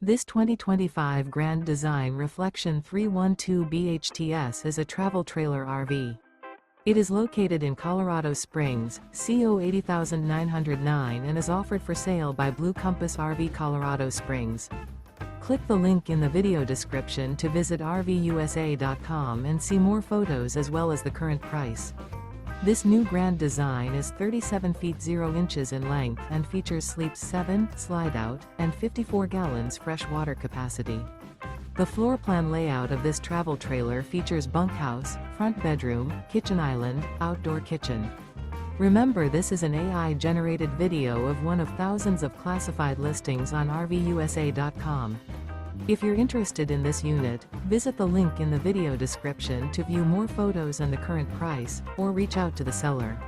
This 2025 Grand Design Reflection 312 BHTS is a travel trailer RV. It is located in Colorado Springs, CO 80909 and is offered for sale by Blue Compass RV Colorado Springs. Click the link in the video description to visit RVUSA.com and see more photos as well as the current price. This new Grand Design is 37 feet 0 inches in length and features sleeps 7, slide-out, and 54 gallons fresh water capacity. The floor plan layout of this travel trailer features bunkhouse, front bedroom, kitchen island, outdoor kitchen. Remember, this is an AI-generated video of one of thousands of classified listings on RVUSA.com. If you're interested in this unit, visit the link in the video description to view more photos and the current price, or reach out to the seller.